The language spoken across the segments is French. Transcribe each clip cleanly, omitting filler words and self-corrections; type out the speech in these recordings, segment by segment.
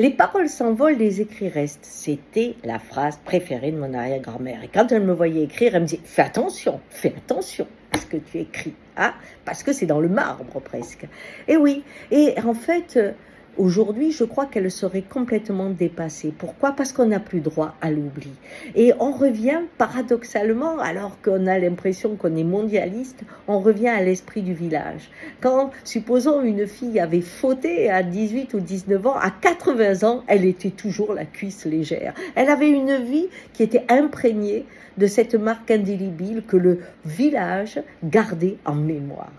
Les paroles s'envolent, les écrits restent. C'était la phrase préférée de mon arrière-grand-mère. Et quand elle me voyait écrire, elle me disait « fais attention à ce que tu écris. Ah, parce que c'est dans le marbre presque. » Et oui, et en fait, aujourd'hui, je crois qu'elle serait complètement dépassée. Pourquoi? Parce qu'on n'a plus droit à l'oubli. Et on revient paradoxalement, alors qu'on a l'impression qu'on est mondialiste, on revient à l'esprit du village. Quand, supposons, une fille avait fauté à 18 ou 19 ans, à 80 ans, elle était toujours la cuisse légère. Elle avait une vie qui était imprégnée de cette marque indélébile que le village gardait en mémoire.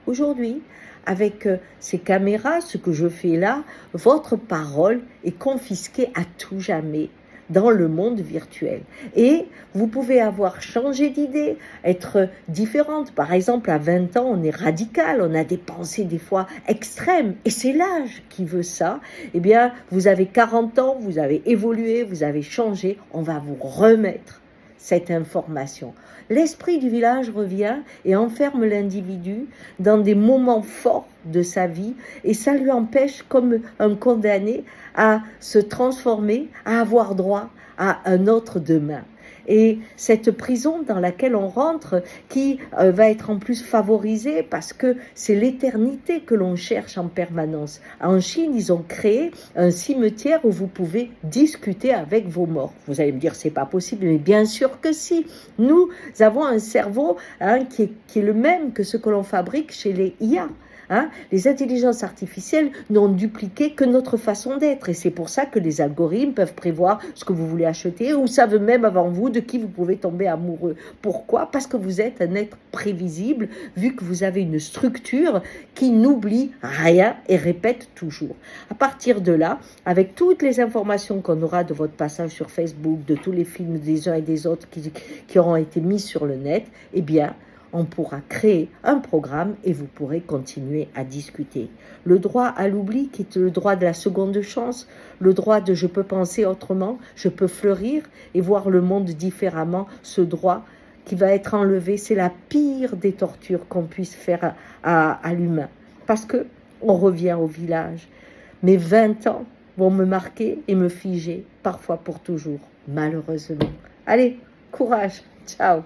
Aujourd'hui, avec ces caméras, ce que je fais là, votre parole est confisquée à tout jamais dans le monde virtuel. Et vous pouvez avoir changé d'idée, être différente. Par exemple, à 20 ans, on est radical, on a des pensées des fois extrêmes, et c'est l'âge qui veut ça. Eh bien, vous avez 40 ans, vous avez évolué, vous avez changé, on va vous remettre cette information. L'esprit du village revient et enferme l'individu dans des moments forts de sa vie et ça lui empêche, comme un condamné, à se transformer, à avoir droit à un autre demain. Et cette prison dans laquelle on rentre, qui va être en plus favorisée parce que c'est l'éternité que l'on cherche en permanence. En Chine, ils ont créé un cimetière où vous pouvez discuter avec vos morts. Vous allez me dire, c'est pas possible, mais bien sûr que si. Nous avons un cerveau qui est le même que ce que l'on fabrique chez les IA. Les intelligences artificielles n'ont dupliqué que notre façon d'être et c'est pour ça que les algorithmes peuvent prévoir ce que vous voulez acheter ou savent même avant vous de qui vous pouvez tomber amoureux. Pourquoi? Parce que vous êtes un être prévisible vu que vous avez une structure qui n'oublie rien et répète toujours. À partir de là, avec toutes les informations qu'on aura de votre passage sur Facebook, de tous les films des uns et des autres qui auront été mis sur le net, eh bien, on pourra créer un programme et vous pourrez continuer à discuter. Le droit à l'oubli, qui est le droit de la seconde chance, le droit de je peux penser autrement, je peux fleurir et voir le monde différemment, ce droit qui va être enlevé, c'est la pire des tortures qu'on puisse faire à l'humain. Parce que on revient au village. Mes 20 ans vont me marquer et me figer, parfois pour toujours, malheureusement. Allez, courage, ciao.